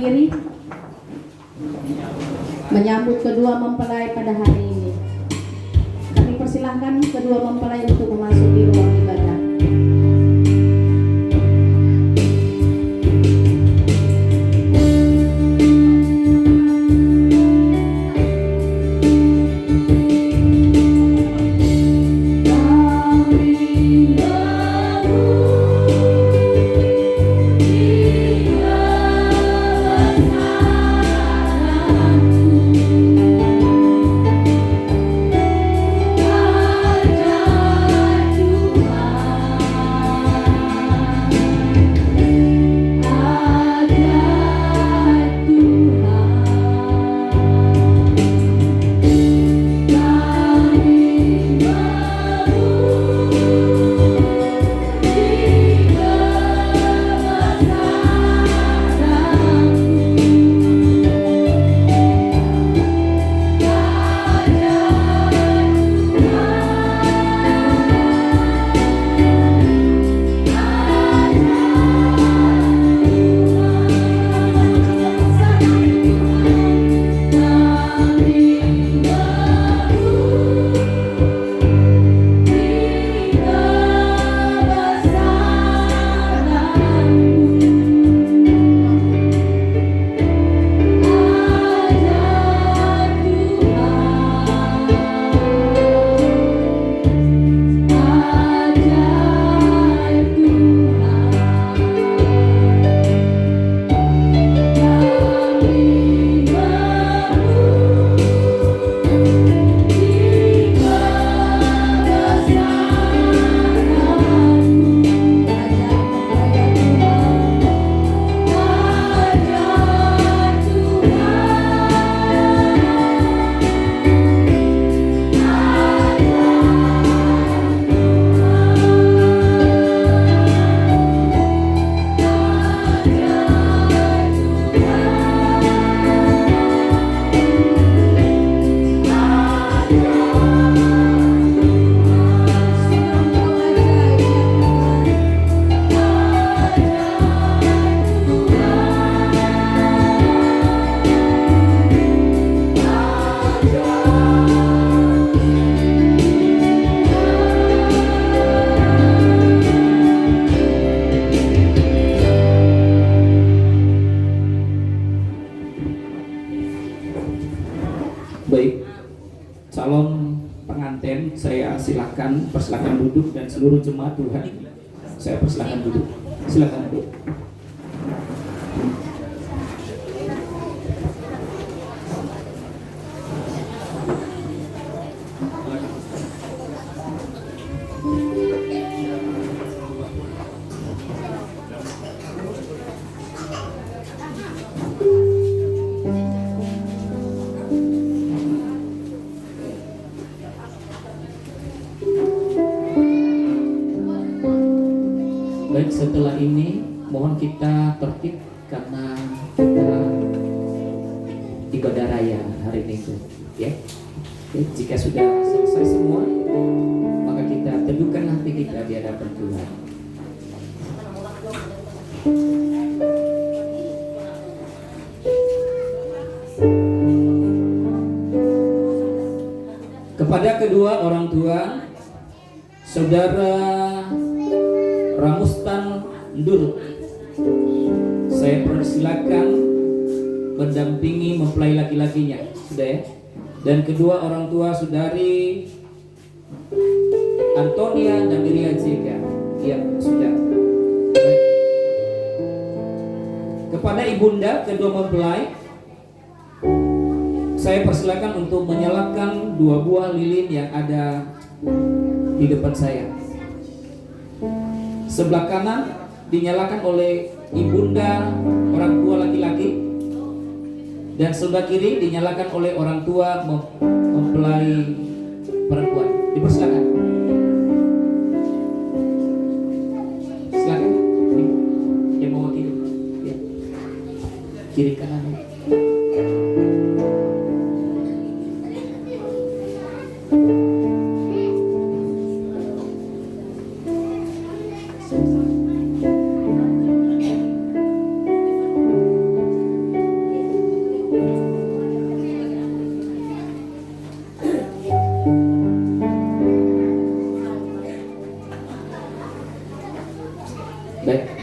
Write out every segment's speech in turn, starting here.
berdiri menyambut kedua mempelai pada hari ini. Kami persilahkan kedua mempelai untuk memasuki ruang ibadah. Baik, calon pengantin saya persilakan duduk, dan seluruh jemaat Tuhan saya persilakan duduk. Silakan duduk. Baik, setelah ini mohon kita tertib karena kita ibadah raya hari Minggu, ya. Oke, jika sudah selesai semua, maka kita teduhkan hati kita di hadapan Tuhan. Kepada kedua orang tua, Saudara Ramustan Ndur, saya persilakan mendampingi mempelai laki-lakinya, sudah ya. Dan kedua orang tua Saudari Antonia dan Miriam Jega, ya sudah. Baik. Kepada ibunda kedua mempelai, saya persilakan untuk menyalakan 2 buah lilin yang ada di depan saya. Sebelah kanan dinyalakan oleh ibunda orang tua laki-laki, dan sebelah kiri dinyalakan oleh orang tua mempelai perempuan. Dipersilakan. Silakan. Yang mau tidur. Ya. Kiri kanan.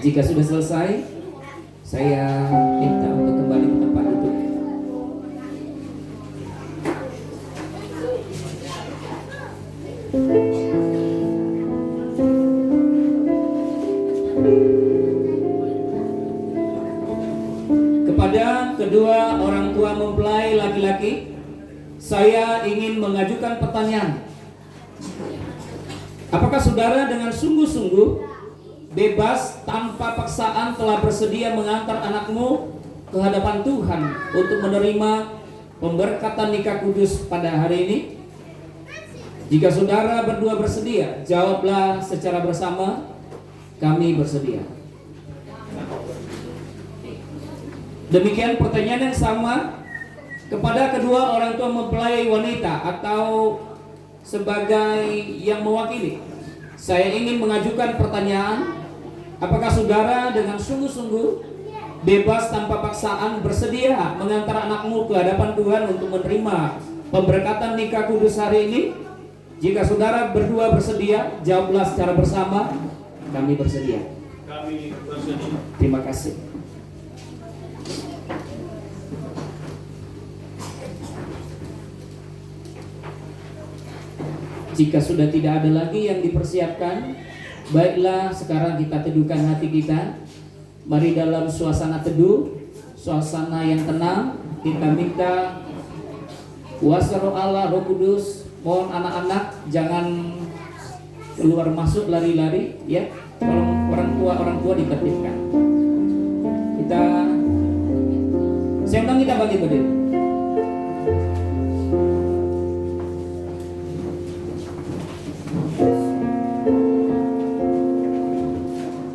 Jika sudah selesai, saya minta untuk kembali ke tempat duduk. Kepada kedua orang tua mempelai laki-laki, saya ingin mengajukan pertanyaan. Apakah saudara dengan sungguh-sungguh, bebas, tanpa paksaan telah bersedia mengantar anakmu ke hadapan Tuhan untuk menerima pemberkatan nikah kudus pada hari ini? Jika saudara berdua bersedia, jawablah secara bersama, kami bersedia. Demikian pertanyaan yang sama kepada kedua orang tua mempelai wanita atau sebagai yang mewakili. Saya ingin mengajukan pertanyaan. Apakah saudara dengan sungguh-sungguh, bebas tanpa paksaan bersedia mengantar anakmu ke hadapan Tuhan untuk menerima pemberkatan nikah kudus hari ini? Jika saudara berdua bersedia, jawablah secara bersama, kami bersedia. Kami bersedia. Terima kasih. Jika sudah tidak ada lagi yang dipersiapkan, baiklah sekarang kita teduhkan hati kita. Mari dalam suasana teduh, suasana yang tenang, kita minta kuasa roh Allah, Roh Kudus. Mohon anak-anak jangan keluar masuk lari-lari, ya. Tolong orang tua ditertibkan. Saya undang kita bagi berdiri.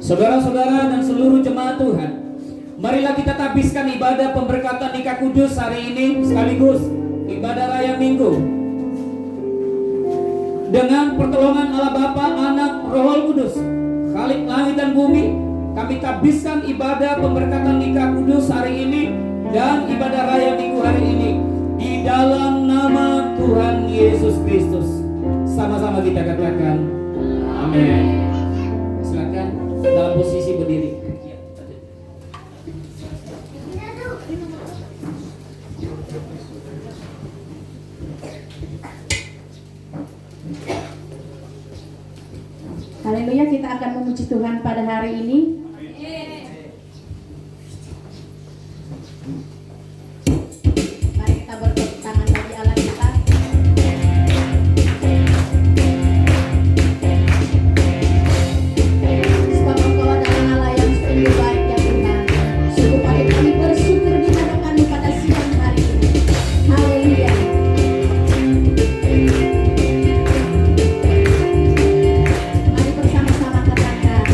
Saudara-saudara dan seluruh jemaat Tuhan, marilah kita tabiskan ibadah pemberkatan nikah kudus hari ini sekaligus ibadah raya Minggu. Dengan pertolongan Allah Bapa, Anak, Roh Kudus, Khalik langit dan bumi, kami tabiskan ibadah pemberkatan nikah kudus hari ini dan ibadah raya Minggu hari ini di dalam nama Tuhan Yesus Kristus. Sama-sama kita katakan amin. Silakan dalam posisi berdiri. Haleluya, kita akan memuji Tuhan pada hari ini. Mari kita bertepuk tangan bagi Allah kita. Sebab Engkau adalah Allah yang sungguh baik ya Tuhan. Sungguh patut kami bersyukur di hadapan-Mu pada siang hari ini. Haleluya. Mari bersama-sama katakan.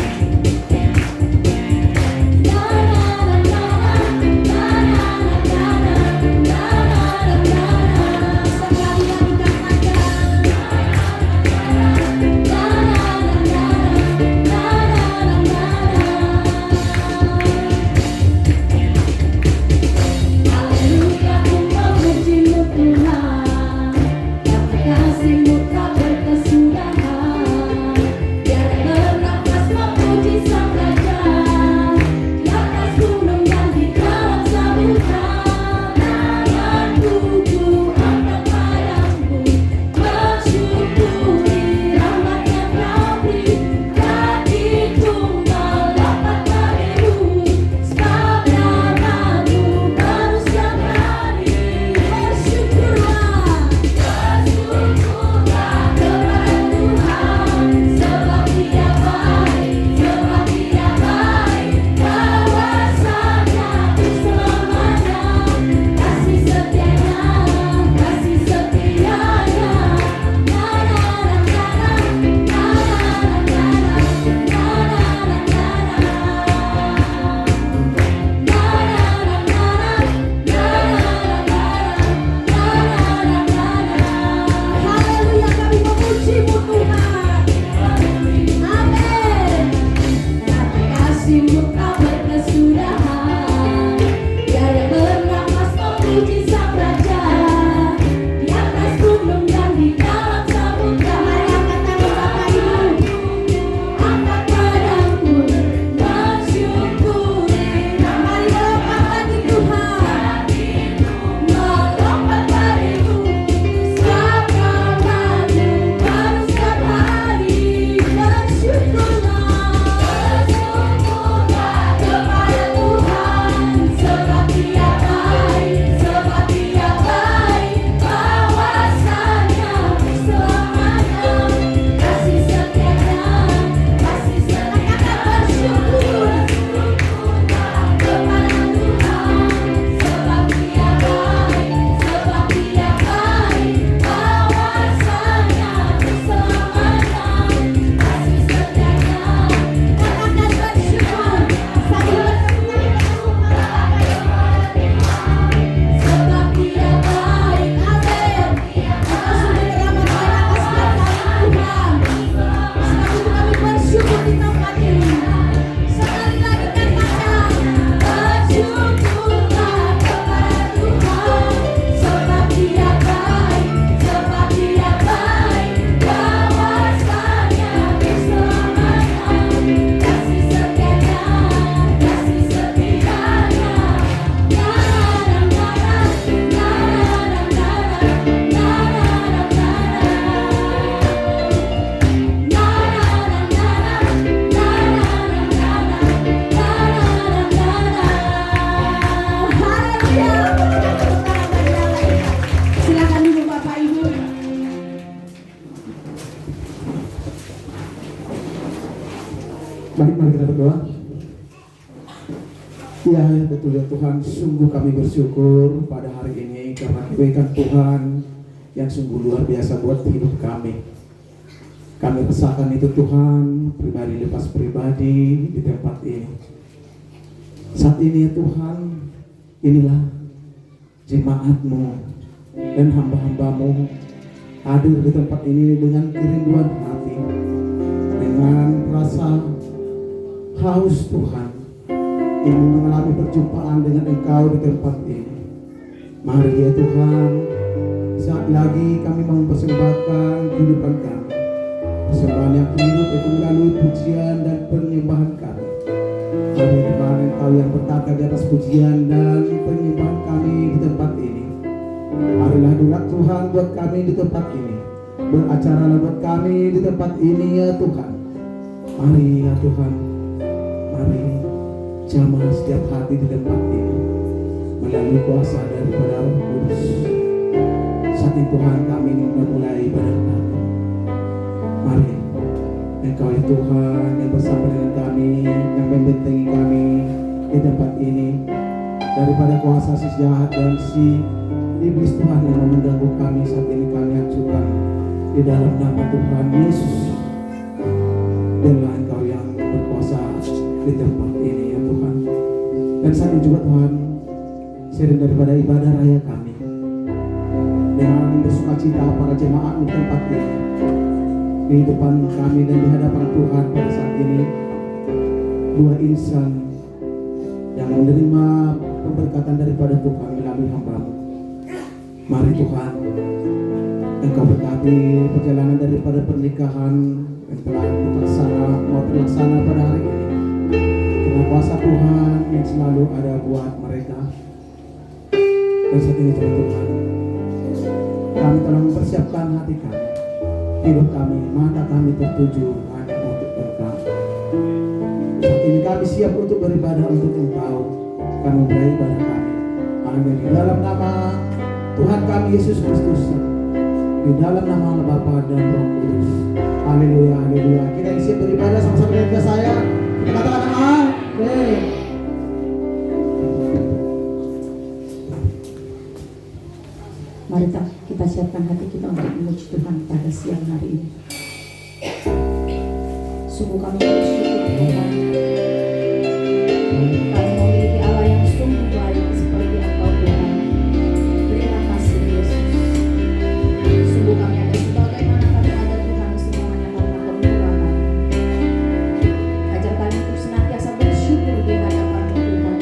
betul ya Tuhan, sungguh kami bersyukur pada hari ini karena kebaikan Tuhan yang sungguh luar biasa buat hidup kami. Kami rasakan itu Tuhan, pribadi lepas pribadi di tempat ini. Saat ini ya Tuhan, inilah jemaat-Mu dan hamba-hamba-Mu hadir di tempat ini dengan kerinduan hati, dengan rasa haus Tuhan, ingin mengalami perjumpaan dengan Engkau di tempat ini. Mari ya Tuhan, saat lagi kami mau mempersembahkan kehidupan kami, persembahan yang hidup itu melalui pujian dan penyembahan kami. Mari Tuhan, Engkau yang berkata di atas pujian dan penyembahan kami di tempat ini. Marilah doa Tuhan buat kami di tempat ini, beracaralah buat kami di tempat ini ya Tuhan. Mari ya Tuhan, mari jamah setiap hati di tempat ini melalui kuasa daripada Roh Kudus. Saat ini Tuhan, kami ingin memulai ibadah kami. Mari Engkau ya Tuhan yang bersama dengan kami, yang membentengi kami di tempat ini daripada kuasa si jahat dan si iblis Tuhan yang mengganggu kami. Saat ini kami ajukan di dalam nama Tuhan Yesus. Biarlah Engkau yang berkuasa di tempat ini ya Tuhan. Dan saat ini juga Tuhan, sering daripada ibadah raya kami, dengan bersuka cita para jemaat di tempat ini, di depan kami dan di hadapan Tuhan pada saat ini, dua insan yang menerima pemberkatan daripada Tuhan melalui hamba-Mu. Mari Tuhan, Engkau berkati perjalanan daripada pernikahan yang telah mau terlaksana pada hari ini. Karena kuasa Tuhan yang selalu ada buat mereka. Dan saat ini Tuhan, kami telah mempersiapkan hati kami, hidup kami, mata kami tertuju hanya untuk Engkau. Saat ini kami siap untuk beribadah untuk Engkau. Kami beribadah kami hanya di dalam nama Tuhan kami Yesus Kristus, di dalam nama Allah Bapa dan Roh Kudus. Haleluya, haleluya. Kita siap beribadah sama-sama dengan saya. Kita katakan amin. Mari kita siapkan hati kita untuk memuji Tuhan pada siang hari ini. Sungguh kami bersyukur Tuhan, kami memiliki Allah yang sungguh baik seperti Engkau Tuhan. Terima kasih Yesus. Sungguh kami ada sebagaimana kami ada Tuhan, semua hanya karena kemurahan. Ajar kami untuk senantiasa bersyukur di hadapan Tuhan,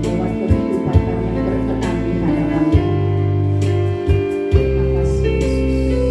buat kehidupan kami yang berkenan di hadapan-Mu. Terima kasih Yesus.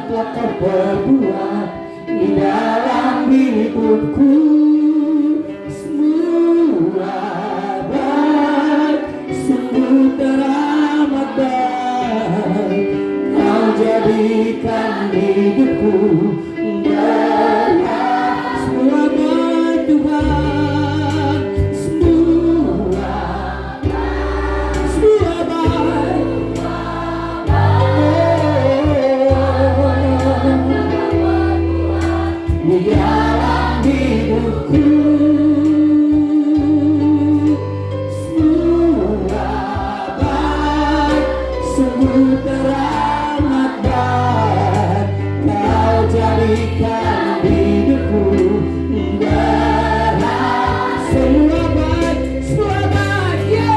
telah kau perbuat di dalam hidupku. Semua baik, sungguh teramat baik. Kau jadikan hidupku berharga. Semua baik Tuhan, semua baik. Di dalam hidupku semua baik, sungguh teramat baik. Kau jadikan hidupku berharga. Semua baik, ya.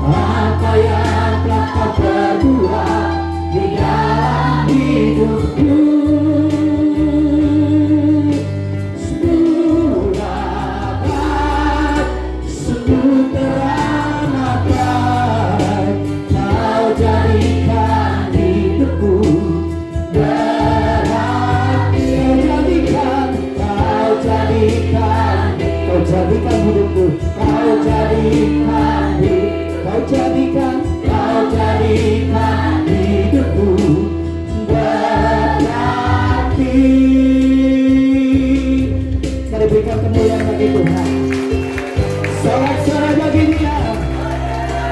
Apa yang telah kau perbuat di dalam hidupku. Semua baik, sungguh teramat baik. Kau jadikan hidupku berharga. Kau jadikan hidupku. Kau jadikan hidupku berarti. Mari berikan kemuliaan bagi Tuhan. Sorak-sorai bagi Dia.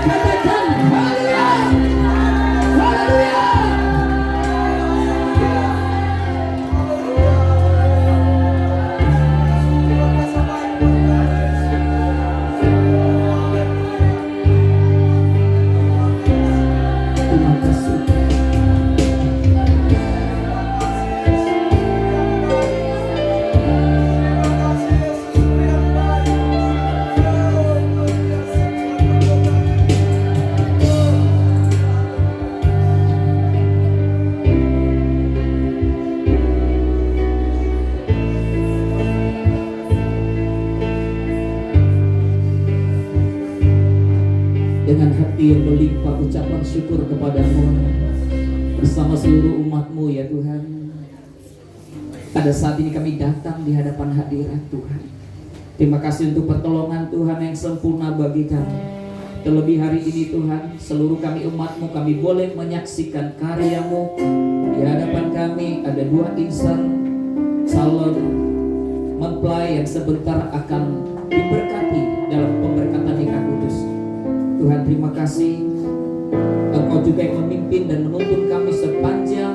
Katakan haleluya, haleluya. Terima kasih. Dengan hati yang melimpah ucapan syukur kepadamu bersama seluruh umat-Mu ya Tuhan. Pada saat ini kami datang di hadapan hadirat Tuhan. Terima kasih untuk pertolongan Tuhan yang sempurna bagi kami. Terlebih hari ini Tuhan, seluruh kami umat-Mu, kami boleh menyaksikan karya-Mu. Di hadapan kami ada dua insan calon mempelai yang sebentar akan diberkati dalam pemberkatan nikah kudus. Tuhan, terima kasih Engkau juga yang memimpin dan menuntun kami sepanjang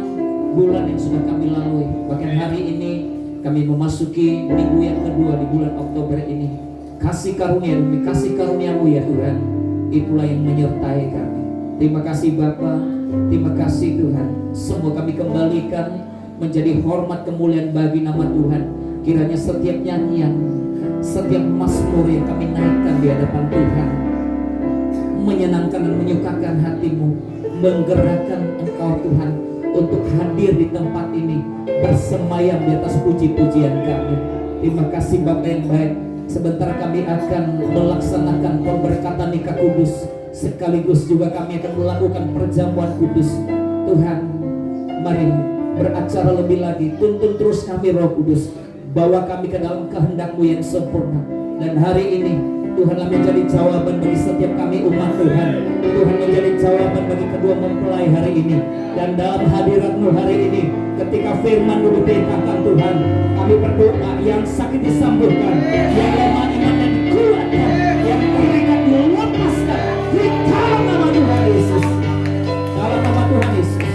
bulan yang sudah kami lalui. Bahkan hari ini kami memasuki minggu yang kedua di bulan Oktober ini. Kasih karunia demi kasih karunia-Mu ya Tuhan, itulah yang menyertai kami. Terima kasih Bapa, terima kasih Tuhan. Semua kami kembalikan menjadi hormat kemuliaan bagi nama Tuhan. Kiranya setiap nyanyian, setiap mazmur yang kami naikkan di hadapan Tuhan menyenangkan dan menyukakan hati-Mu, menggerakkan Engkau Tuhan untuk hadir di tempat ini, bersemayam di atas puji-pujian kami. Terima kasih Bapa yang baik. Sebentar kami akan melaksanakan pemberkatan nikah kudus, sekaligus juga kami akan melakukan perjamuan kudus. Tuhan, mari beracara lebih lagi, tuntun terus kami Roh Kudus, bawa kami ke dalam kehendak-Mu yang sempurna. Dan hari ini Tuhanlah menjadi jawaban bagi setiap kami umat Tuhan. Tuhan menjadi jawaban bagi kedua mempelai hari ini. Dan dalam hadirat-Mu hari ini, ketika firman-Mu diberitakan Tuhan, kami berdoa yang sakit disembuhkan, yang lemah imannya dikuatkan, yang terikat dilepaskan di dalam nama Tuhan Yesus. Dalam nama Tuhan Yesus.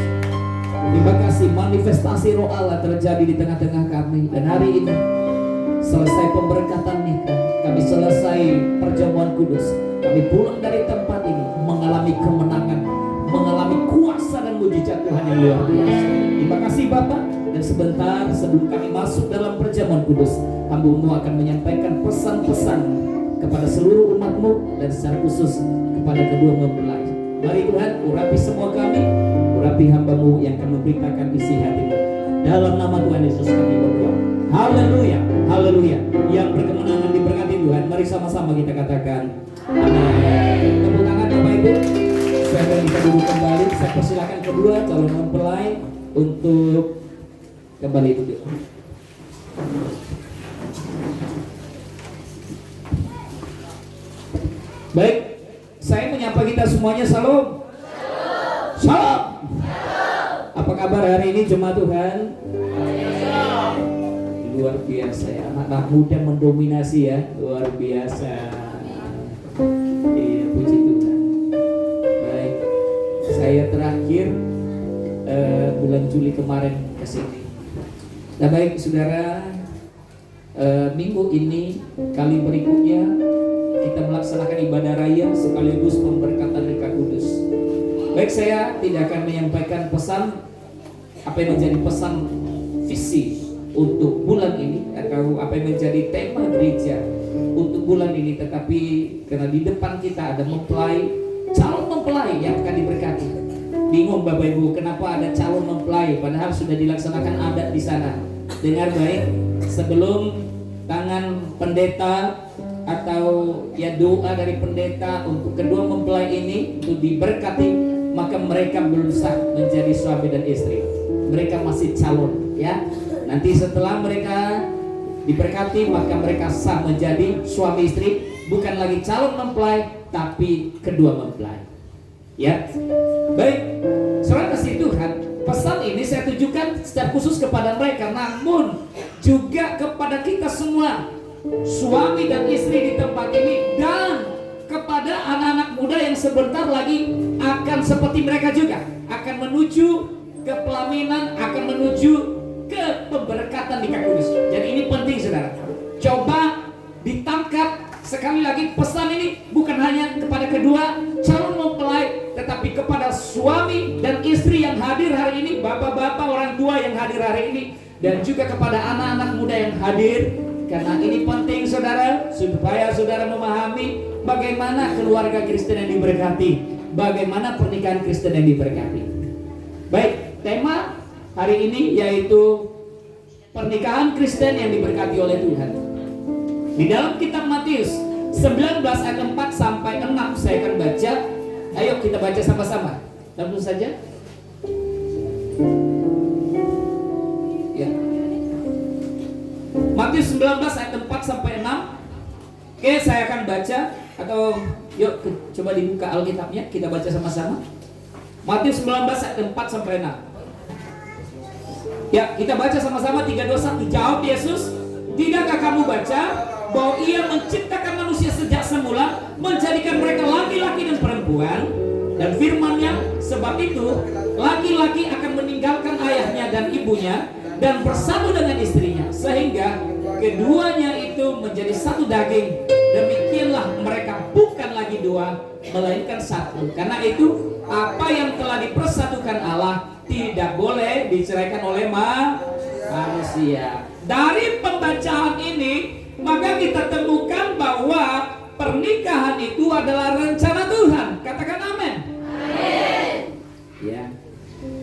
Terima kasih, manifestasi roh Allah terjadi di tengah-tengah kami. Dan hari ini selesai pemberkatan nikah, kami selesai perjamuan kudus, kami pulang dari tempat ini mengalami kemenangan, mengalami kuasa dan mujizat Tuhan yang luar biasa. Terima kasih Bapak. Dan sebentar sebelum kami masuk dalam perjamuan kudus, hamba-Mu akan menyampaikan pesan-pesan kepada seluruh umat-Mu dan secara khusus kepada kedua mempelai. Mari Tuhan, urapi semua kami, urapi hamba-Mu yang akan memberitakan isi hati-Mu. Dalam nama Tuhan Yesus kami berdoa. Haleluya. Haleluya. Yang berkemenangan diberkati Tuhan. Mari sama-sama kita katakan amin. Tepuk tangan Bapak Ibu. Saya akan kita duduk kembali. Saya persilakan kedua calon mempelai untuk kembali duduk. Baik, saya menyapa kita semuanya. Salam. Salam. Apa kabar hari ini jemaat Tuhan? Luar biasa ya, anak-anak muda mendominasi ya, luar biasa. Iya, puji Tuhan. Baik, saya terakhir bulan Juli kemarin ke sini. Nah baik saudara, minggu ini kali berikutnya kita melaksanakan ibadah raya sekaligus pemberkatan Roh Kudus. Baik, saya tidak akan menyampaikan pesan apa yang menjadi pesan visi untuk bulan ini atau apa yang menjadi tema gereja untuk bulan ini, tetapi karena di depan kita ada mempelai, calon mempelai yang akan diberkati. Bingung Bapak Ibu, kenapa ada calon mempelai padahal sudah dilaksanakan adat di sana. Dengar baik, sebelum tangan pendeta atau ya doa dari pendeta untuk kedua mempelai ini untuk diberkati, maka mereka belum sah menjadi suami dan istri. Mereka masih calon ya. Nanti setelah mereka diberkati maka mereka sah menjadi suami istri, bukan lagi calon mempelai tapi kedua mempelai. Ya. Baik, saudara kasih Tuhan, pesan ini saya tujukan secara khusus kepada mereka, namun juga kepada kita semua, suami dan istri di tempat ini, dan kepada anak-anak muda yang sebentar lagi akan seperti mereka juga, akan menuju ke pelaminan, akan menuju ke pemberkatan di Kudus. Jadi ini penting saudara. Coba ditangkap sekali lagi, pesan ini bukan hanya kepada kedua calon mempelai, tetapi kepada suami dan istri yang hadir hari ini, bapak-bapak orang tua yang hadir hari ini, dan juga kepada anak-anak muda yang hadir. Karena ini penting saudara, supaya saudara memahami bagaimana keluarga Kristen yang diberkati, bagaimana pernikahan Kristen yang diberkati. Baik, tema hari ini yaitu pernikahan Kristen yang diberkati oleh Tuhan. Di dalam kitab Matius 19 ayat 4 sampai 6 saya akan baca. Ayo kita baca sama-sama. Langsung saja. Ya. Matius 19 ayat 4 sampai 6. Oke, saya akan baca, atau yuk coba dibuka Alkitabnya, kita baca sama-sama. Matius 19 ayat 4 sampai 6. Ya, kita baca sama-sama. 3, 2, 1. Jawab Yesus, "Tidakkah kamu baca bahwa Ia menciptakan manusia sejak semula, menjadikan mereka laki-laki dan perempuan? Dan firman-Nya, sebab itu laki-laki akan meninggalkan ayahnya dan ibunya dan bersatu dengan istrinya, sehingga keduanya itu menjadi satu daging. Demikianlah mereka bukan lagi dua, melainkan satu. Karena itu apa yang telah dipersatukan Allah tidak boleh diceraikan oleh manusia." Dari pembacaan ini maka kita temukan bahwa pernikahan itu adalah rencana Tuhan. Katakan amin. Amin. Ya.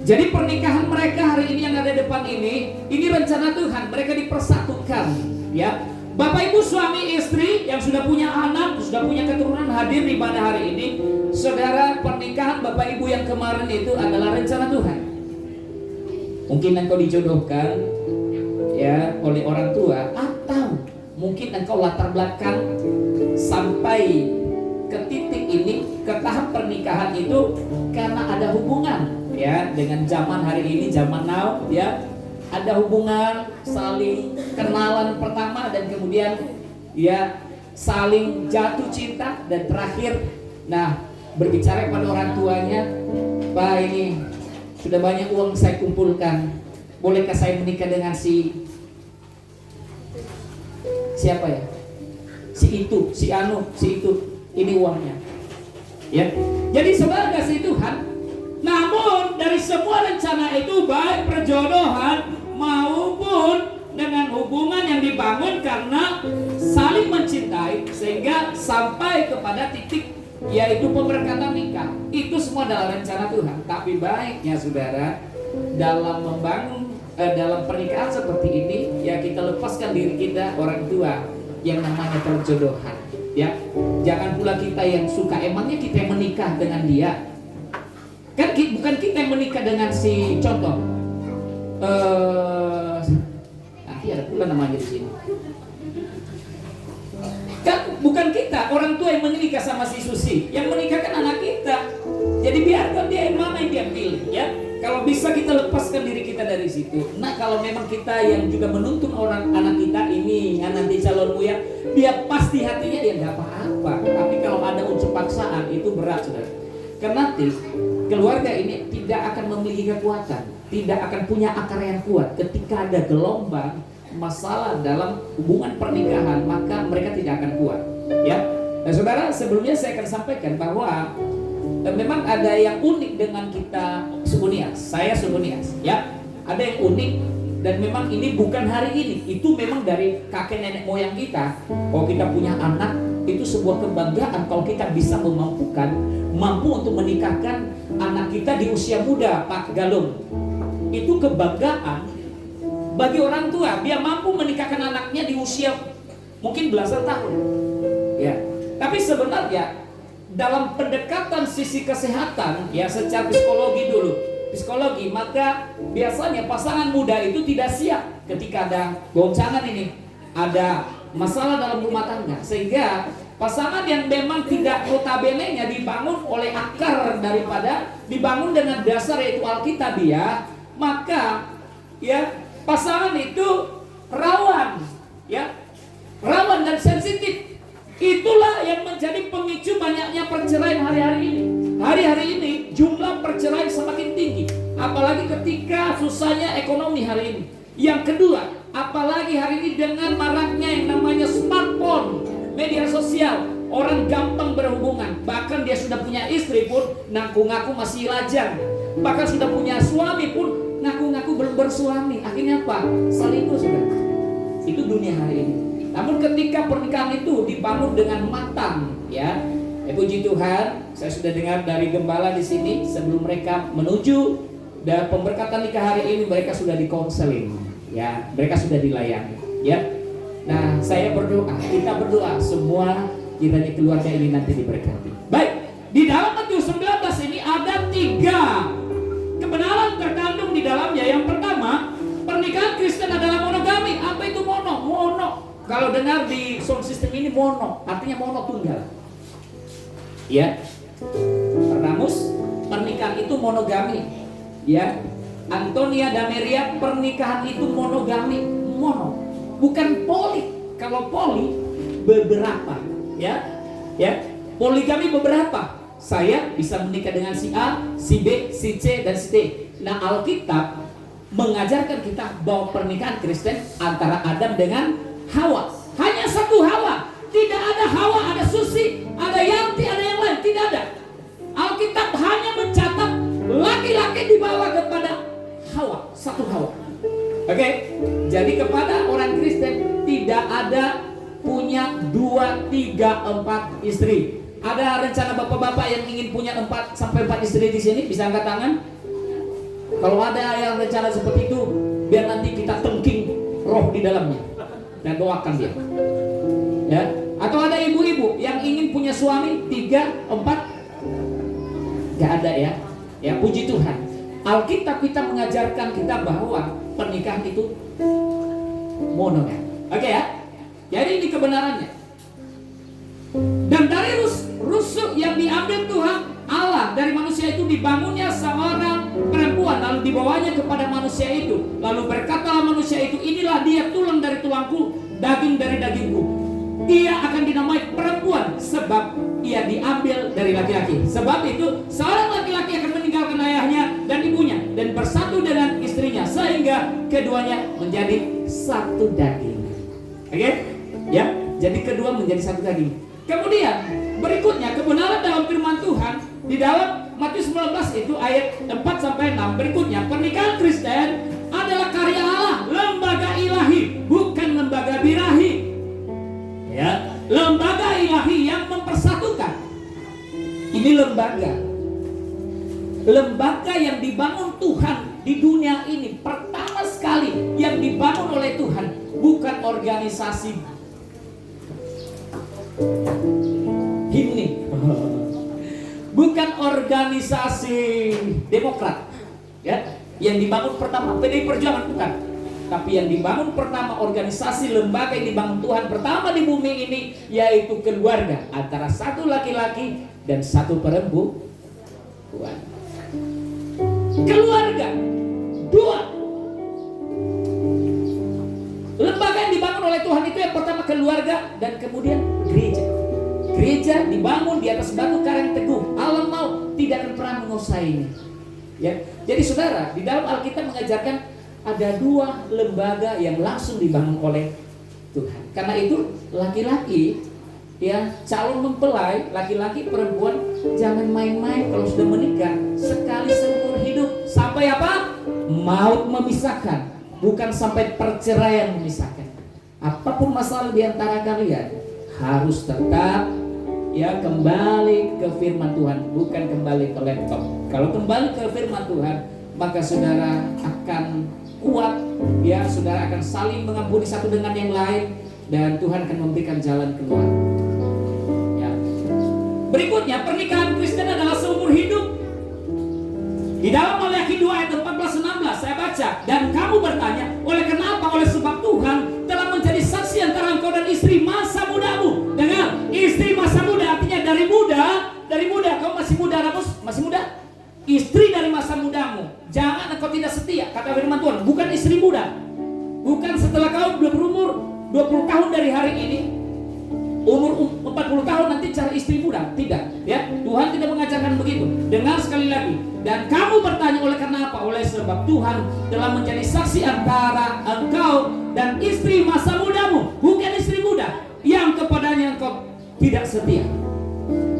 Jadi pernikahan mereka hari ini yang ada di depan ini rencana Tuhan. Mereka dipersatukan, ya. Bapak Ibu suami istri yang sudah punya anak, sudah punya keturunan hadir di mana hari ini, saudara, pernikahan Bapak Ibu yang kemarin itu adalah rencana Tuhan. Mungkin engkau dijodohkan ya oleh orang tua, atau mungkin engkau latar belakang sampai ke titik ini, ke tahap pernikahan itu karena ada hubungan ya dengan zaman hari ini, zaman now ya. Ada hubungan, saling kenalan pertama, dan kemudian ya saling jatuh cinta, dan terakhir nah berbicara kepada orang tuanya, "Pak, ini sudah banyak uang saya kumpulkan, bolehkah saya menikah dengan siapa ya? Si itu, si anu, si itu, ini uangnya." Ya. Jadi saudara kasih Tuhan, namun dari semua rencana itu, baik perjodohan maupun dengan hubungan yang dibangun karena saling mencintai sehingga sampai kepada titik yaitu pemberkatan nikah, itu semua adalah rencana Tuhan. Tapi baiknya saudara, dalam membangun dalam pernikahan seperti ini, ya kita lepaskan diri kita orang tua yang namanya perjodohan, ya. Jangan pula kita yang suka, emangnya kita yang menikah dengan dia, kan bukan kita yang menikah dengan si contoh, nanti ada pula namanya di sini. Kan bukan kita orang tua yang menikah sama si Susi, yang menikah kan anak kita. Jadi biarkan dia yang mana yang dia pilih, ya. Kalau bisa kita lepaskan diri kita dari situ. Nah, kalau memang kita yang juga menuntun orang anak kita ini, nanti calonmu ya, dia pasti hatinya dia nggak apa-apa. Tapi kalau ada unsur paksaan itu berat, saudara. Karena nanti keluarga ini tidak akan memiliki kekuatan, tidak akan punya akar yang kuat. Ketika ada gelombang masalah dalam hubungan pernikahan, maka mereka tidak akan kuat, ya. Nah, saudara, sebelumnya saya akan sampaikan bahwa memang ada yang unik dengan kita suku Nias. Saya suku Nias, ya. Ada yang unik dan memang ini bukan hari ini. Itu memang dari kakek nenek moyang kita. Kalau kita punya anak, itu sebuah kebanggaan kalau kita bisa mampu untuk menikahkan anak kita di usia muda, Pak Galung. Itu kebanggaan bagi orang tua. Dia mampu menikahkan anaknya di usia mungkin belasan tahun, ya. Tapi sebenarnya dalam pendekatan sisi kesehatan, ya, secara psikologi, maka biasanya pasangan muda itu tidak siap ketika ada goncangan ini, ada masalah dalam rumah tangga, sehingga pasangan yang memang tidak notabene-nya dibangun oleh akar daripada dibangun dengan dasar yaitu Alkitabiah, maka ya pasangan itu rawan, ya, rawan dan sensitif. Itulah yang menjadi pemicu banyaknya perceraian hari-hari ini. Hari-hari ini jumlah perceraian semakin tinggi, apalagi ketika susahnya ekonomi hari ini. Yang kedua, apalagi hari ini dengan maraknya yang namanya smartphone, media sosial, orang gampang berhubungan. Bahkan dia sudah punya istri pun ngaku-ngaku masih lajang. Bahkan sudah punya suami pun ngaku-ngaku belum bersuami. Akhirnya apa? Selingkuh, sudah. Itu dunia hari ini. Namun ketika pernikahan itu dibangun dengan matang, ya, puji Tuhan, saya sudah dengar dari gembala di sini sebelum mereka menuju dan pemberkatan nikah hari ini mereka sudah dikonseling, ya, mereka sudah dilayani, ya. Nah, saya berdoa, kita berdoa semua kiranya keluarga ini nanti diberkati. Baik, di dalam Matius 19 ini ada 3 kebenaran terkandung di dalamnya. Yang pertama, pernikahan Kristen adalah monogami. Apa itu mono? Kalau dengar di sound system ini mono, artinya mono tunggal. Ya. Pernamus, pernikahan itu monogami. Ya. Antonia Dameria, pernikahan itu monogami, mono. Bukan poli. Kalau poli beberapa, ya. Ya. Poligami beberapa. Saya bisa menikah dengan si A, si B, si C dan si D. Nah, Alkitab mengajarkan kita bahwa pernikahan Kristen antara Adam dengan Hawa, hanya satu Hawa. Tidak ada Hawa, ada Susi, ada Yanti, ada yang lain, tidak ada. Alkitab hanya mencatat laki-laki dibawa kepada Hawa, satu Hawa. Oke, jadi kepada orang Kristen tidak ada punya 2, 3, 4 istri. Ada rencana bapak-bapak yang ingin punya 4 sampai 4 istri di sini, bisa angkat tangan. Kalau ada yang rencana seperti itu, biar nanti kita tengking roh di dalamnya dan doakan dia. Ya, atau ada ibu-ibu yang ingin punya suami 3, 4, gak ada, ya. Ya, puji Tuhan. Alkitab kita mengajarkan kita bahwa pernikahan itu monogam. Oke, ya. Jadi ini kebenarannya. Dan dari rusuk yang diambil Tuhan Allah dari manusia itu dibangunnya seorang perempuan, lalu dibawanya kepada manusia itu. Lalu berkatalah manusia itu, inilah dia tulang dari tulangku, daging dari dagingku. Ia akan dinamai perempuan sebab ia diambil dari laki-laki. Sebab itu seorang laki-laki akan meninggalkan ayahnya dan ibunya dan bersatu dengan istrinya sehingga keduanya menjadi satu daging. Oke? Ya, jadi kedua menjadi satu daging. Kemudian berikutnya kebenaran dalam firman Tuhan di dalam Matius 19 itu ayat 4 sampai 6 berikutnya, pernikahan Kristen adalah karya Allah, lembaga ilahi, bukan lembaga birahi. Ya, lembaga ilahi yang mempersatukan. Ini lembaga yang dibangun Tuhan di dunia ini pertama sekali sekali yang dibangun oleh Tuhan bukan organisasi himni, bukan organisasi Demokrat, ya. Yang dibangun pertama PDI Perjuangan bukan, tapi yang dibangun pertama, organisasi lembaga yang dibangun Tuhan pertama di bumi ini, yaitu keluarga antara satu laki-laki dan satu perempuan. Keluarga dua. Lembaga yang dibangun oleh Tuhan itu yang pertama keluarga dan kemudian gereja. Gereja dibangun di atas batu karang teguh. Allah mau tidak akan pernah menguasainya. Ya. Jadi saudara, di dalam Alkitab mengajarkan ada dua lembaga yang langsung dibangun oleh Tuhan. Karena itu laki-laki, ya, calon mempelai, laki-laki perempuan jangan main-main kalau sudah menikah. Sekali seumur hidup sampai apa? Maut memisahkan, bukan sampai perceraian memisahkan. Apapun masalah di antara kalian harus tetap, ya, kembali ke firman Tuhan, bukan kembali ke laptop. Kalau kembali ke firman Tuhan, maka saudara akan kuat, ya, saudara akan saling mengampuni satu dengan yang lain, dan Tuhan akan memberikan jalan keluar. Ya. Berikutnya, pernikahan Kristen adalah seumur hidup. Di dalam Maliaki 2 ayat 14-16 saya baca, dan kamu bertanya, oleh kenapa? Oleh sebab Tuhan telah menjadi saksi antara engkau dan istri masa mudamu. Dengar, istri masa muda artinya dari muda, kau masih muda, Ramus, masih muda. Istri dari masa mudamu, jangan engkau tidak setia, kata firman Tuhan, bukan istri muda. Bukan setelah kau berumur 20 tahun dari hari ini, umur 40 tahun nanti cari istri muda. Tidak, ya. Tuhan tidak mengajarkan begitu. Dengar sekali lagi. Dan kamu bertanya, oleh kenapa? Oleh sebab Tuhan telah menjadi saksi antara engkau dan istri masa mudamu, bukan istri muda yang kepadanya engkau tidak setia.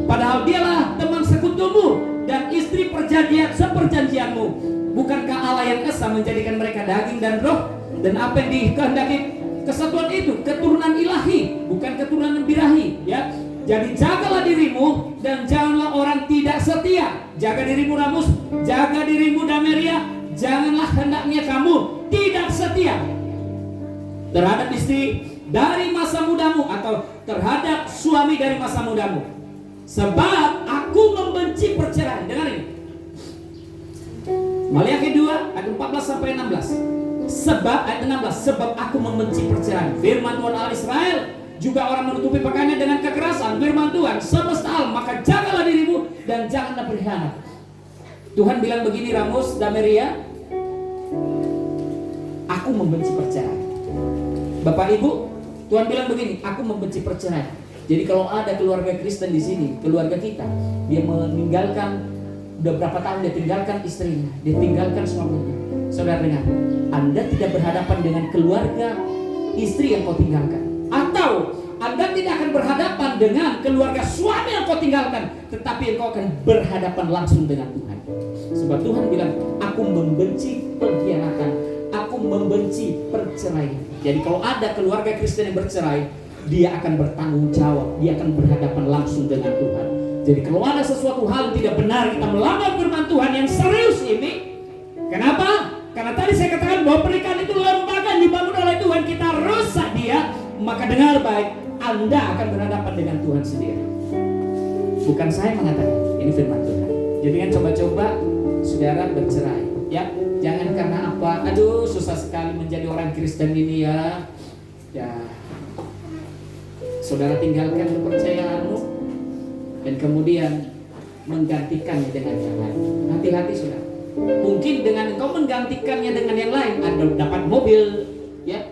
Padahal dialah teman sekutumu dan istri seperjanjianmu. Bukankah Allah yang esa menjadikan mereka daging dan roh? Dan apa yang dikehendaki kesatuan itu? Keturunan ilahi, bukan keturunan birahi, ya. Jadi jagalah dirimu dan janganlah orang tidak setia. Jaga dirimu, Ramus, jaga dirimu, Dameria. Janganlah hendaknya kamu tidak setia terhadap istri dari masa mudamu atau terhadap suami dari masa mudamu. Sebab aku membenci perceraian. Dengar ini. Maliaki 2 ayat 14-16. Sebab ayat 16, sebab aku membenci perceraian. Firman Tuhan Allah Israel, juga orang menutupi pakaiannya dengan kekerasan. Firman Tuhan semesta alam, maka jagalah dirimu dan janganlah berkhianat. Tuhan bilang begini, Ramus, Dameria, aku membenci perceraian. Bapak Ibu, Tuhan bilang begini, aku membenci perceraian. Jadi kalau ada keluarga Kristen di sini, keluarga kita, dia meninggalkan, udah berapa tahun dia tinggalkan istrinya, dia tinggalkan suaminya. Saudara dengar, Anda tidak berhadapan dengan keluarga istri yang kau tinggalkan, atau Anda tidak akan berhadapan dengan keluarga suami yang kau tinggalkan, tetapi engkau akan berhadapan langsung dengan Tuhan. Sebab Tuhan bilang, aku membenci pengkhianatan, aku membenci perceraian. Jadi kalau ada keluarga Kristen yang bercerai, dia akan bertanggung jawab, dia akan berhadapan langsung dengan Tuhan. Jadi kalau ada sesuatu hal yang tidak benar, kita melanggar firman Tuhan yang serius ini. Kenapa? Karena tadi saya katakan bahwa pernikahan itu lembaga yang dibangun oleh Tuhan, kita rusak dia. Maka dengar baik, Anda akan berhadapan dengan Tuhan sendiri. Bukan saya mengatakan, ini firman Tuhan. Jadi kan coba-coba saudara bercerai, ya. Jangan karena apa, aduh susah sekali menjadi orang Kristen ini, ya. Ya, saudara tinggalkan kepercayaanmu dan kemudian menggantikannya dengan yang lain. Hati-hati saudara. Mungkin dengan engkau menggantikannya dengan yang lain, Anda dapat mobil, ya.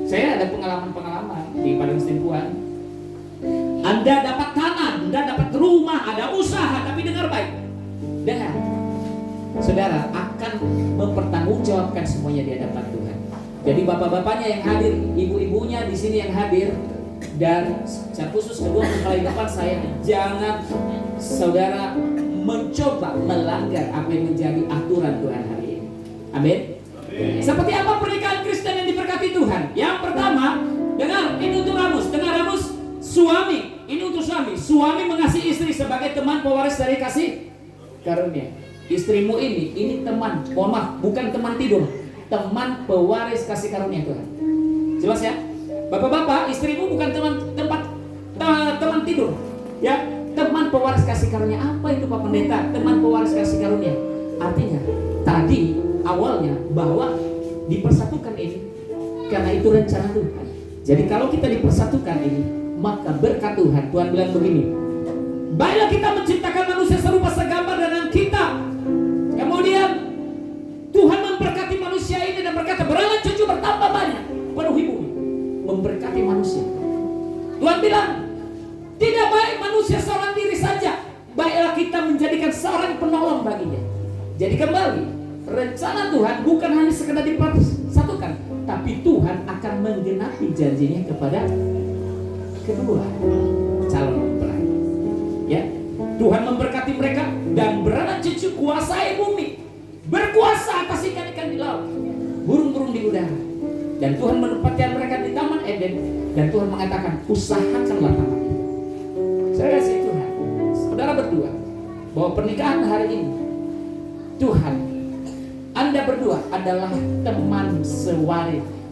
Saya ada pengalaman di Padang Simpuan. Anda dapat tanah, Anda dapat rumah, ada usaha, tapi dengar baik. Dengar. Saudara akan mempertanggungjawabkan semuanya di hadapan Tuhan. Jadi bapak-bapaknya yang hadir, ibu-ibunya di sini yang hadir, dan secara khusus kedua mempelai depan saya, jangan saudara mencoba melanggar apa yang menjadi aturan Tuhan hari ini. Amin. Seperti apa pernikahan Kristen yang diberkati Tuhan? Yang pertama, dengar, ini untuk Ramus, dengar Ramus, suami, ini untuk suami. Suami mengasihi istri sebagai teman pewaris dari kasih karunia. Istrimu ini teman, mohon maaf, bukan teman tidur. teman pewaris kasih karunia Tuhan. Jelas ya? Bapak-bapak, istrimu bukan teman tidur, ya. Teman pewaris kasih karunia. Apa itu Pak Pendeta? Teman pewaris kasih karunia. Artinya tadi awalnya bahwa dipersatukan ini karena itu rencana Tuhan. Jadi kalau kita dipersatukan ini, maka berkat Tuhan. Tuhan bilang begini, baiklah kita menciptakan manusia serupa segambar dan kita. Kemudian Tuhan memberkati manusia ini dan berkata, beranak cucu bertambah banyak, penuhi bumi. Memberkati manusia. Tuhan bilang, tidak baik manusia seorang diri saja, baiklah kita menjadikan seorang penolong baginya. Jadi kembali, rencana Tuhan bukan hanya sekedar dipersatukan, tapi Tuhan akan menggenapi janjinya kepada kedua calon mempelai. Ya, Tuhan memberkati mereka dan beranak cucu kuasai bumi, berkuasa atas ikan-ikan di laut, burung-burung di udara. Dan Tuhan menempatkan mereka di Taman Eden, dan Tuhan mengatakan, usahakanlah taman itu. Saya kasih Tuhan, saudara berdua, bahwa pernikahan hari ini, Tuhan, Anda berdua adalah teman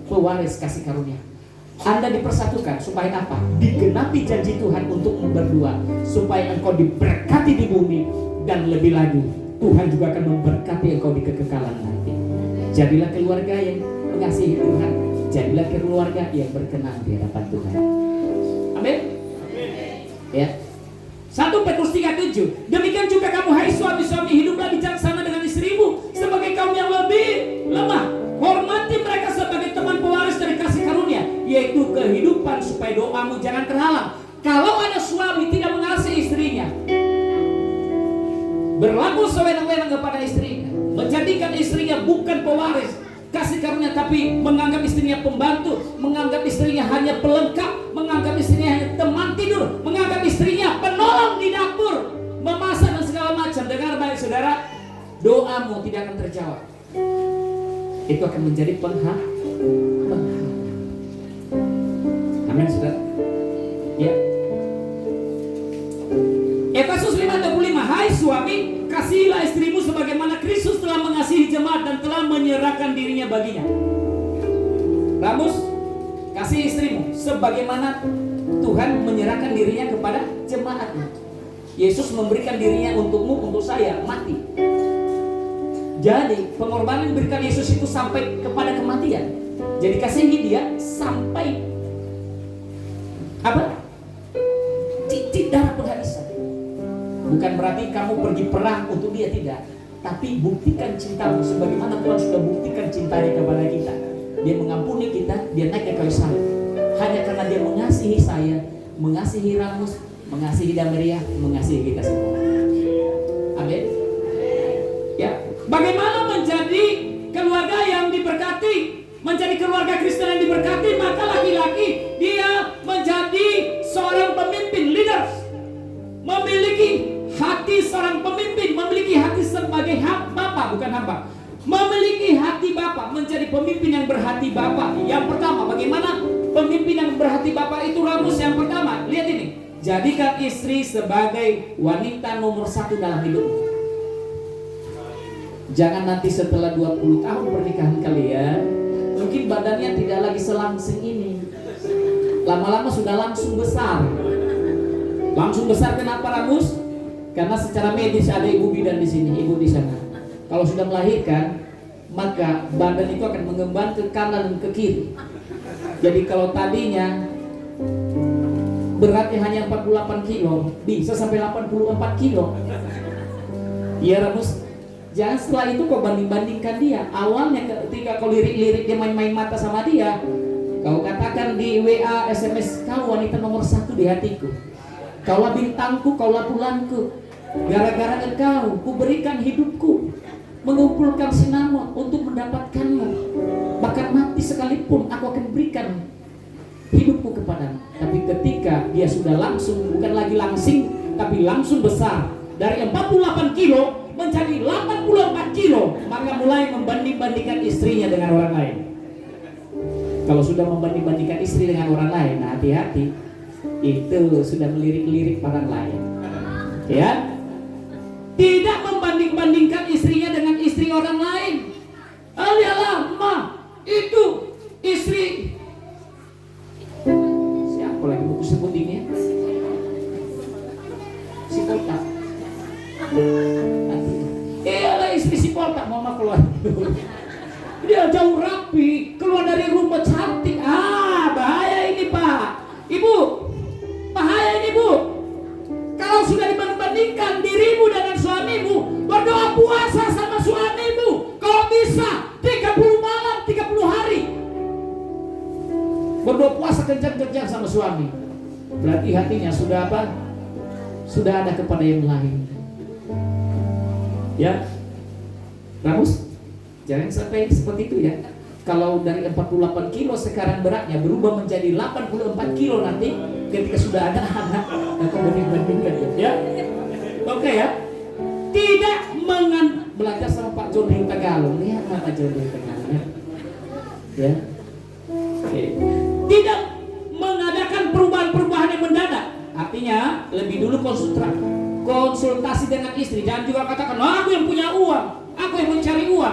pewaris kasih karunia. Anda dipersatukan supaya apa? Digenapi janji Tuhan untuk berdua, supaya engkau diberkati di bumi, dan lebih lagi Tuhan juga akan memberkati engkau di kekekalan nanti. Jadilah keluarga yang mengasihi Tuhan, jadilah keluarga yang berkenan di hadapan Tuhan. Amin. Ya. 1 Petrus 3:7. Demikian juga kamu hai suami-suami, hiduplah bijaksana dengan istrimu sebagai kaum yang lebih lemah. Hormati mereka sebagai teman pewaris dari kasih karunia, yaitu kehidupan, supaya doamu jangan terhalang. Kalau ada suami tidak mengasihi istrinya, berlaku sewenang-wenang kepada istrinya, menjadikan istrinya bukan pewaris kasih karunia, tapi menganggap istrinya pembantu, menganggap istrinya hanya pelengkap, menganggap istrinya hanya teman tidur, menganggap istrinya penolong di dapur, memasak dan segala macam. Dengar baik saudara, doamu tidak akan terjawab. Itu akan menjadi penghalang. Amin saudara. Ya. Efesus 5:25. Hai suami, kasihilah istrimu sebagaimana Kristus telah mengasihi jemaat dan telah menyerahkan dirinya baginya. Ramus, kasih istrimu sebagaimana Tuhan menyerahkan dirinya kepada jemaatnya. Yesus memberikan dirinya untukmu, untuk saya, mati. Jadi pengorbanan yang diberikan Yesus itu sampai kepada kematian. Jadi kasihi dia sampai apa? Titik darah penghabisan. Bukan berarti kamu pergi perang untuk dia, tidak. Tapi buktikan cintamu sebagaimana Tuhan sudah buktikan cintanya kepada kita. Dia mengampuni kita, dia naik ke kayu salib. Hanya karena dia mengasihi saya, mengasihi Ramus, mengasihi Dameria, mengasihi kita semua. Amin. Ya, bagaimana menjadi keluarga yang diberkati, menjadi keluarga Kristen yang diberkati? Maka laki-laki dia menjadi seorang pemimpin, leaders, memiliki hati seorang pemimpin, memiliki hati sebagai bapa, bukan hamba. Memiliki hati bapa, menjadi pemimpin yang berhati bapa. Yang pertama, bagaimana pemimpin yang berhati bapa itu? Ramus yang pertama, lihat ini. Jadikan istri sebagai wanita nomor 1 dalam hidupmu. Jangan nanti setelah 20 tahun pernikahan kalian, mungkin badannya tidak lagi selangsing ini. Lama-lama sudah langsung besar. Langsung besar kenapa Ramus? Karena secara medis ada ibu bidan di sini, ibu di sana. Kalau sudah melahirkan, maka badan itu akan mengembang ke kanan dan ke kiri. Jadi kalau tadinya beratnya hanya 48 kilo, bisa sampai 84 kilo. Iya Ramus, jangan setelah itu kau banding-bandingkan dia. Awalnya ketika kau lirik-lirik dia main-main mata sama dia, kau katakan di WA, SMS, kau wanita nomor 1 di hatiku. Kaulah bintangku, kaulah bulanku. Gara-gara engkau, ku berikan hidupku, mengumpulkan sinar untuk mendapatkanmu. Bahkan mati sekalipun aku akan berikan hidupku kepadamu. Tapi ketika dia sudah langsung, bukan lagi langsing, tapi langsung besar, dari 48 kilo menjadi 84 kilo, maka mulai membanding-bandingkan istrinya dengan orang lain. Kalau sudah membanding-bandingkan istri dengan orang lain, nah hati-hati, itu sudah melirik-lirik orang lain. Ya, tidak membanding-bandingkan istrinya dengan istri orang lain. Alialah, itu istri siapa lagi buku sebut ini ya? Si Polta. Iyalah istri si Polta, mama keluar. Dia jauh rapi, keluar dari rumah cantik. Bahaya ini Pak. Ibu, bahaya ini Bu. Kalau sudah dibandingkan dirimu dengan suamimu, berdoa puasa sama suamimu. Kalau bisa 30 malam, 30 hari. Berdoa puasa kencang-kencang sama suami. Berarti hatinya sudah apa? Sudah ada kepada yang lain. Ya, Ramus, jangan sampai seperti itu ya. Kalau dari 48 kilo sekarang beratnya berubah menjadi 84 kilo nanti ketika sudah ada anak atau banding-bandingkan ya. Oke ya. Tidak belajar sama Pak John Rio Tagalog. Lihat Pak John Rio Tagalog ya. Oke. Tidak mengadakan perubahan-perubahan yang mendadak. Artinya lebih dulu konsultasi dengan istri. Jangan juga katakan, aku yang punya uang, aku yang mencari uang.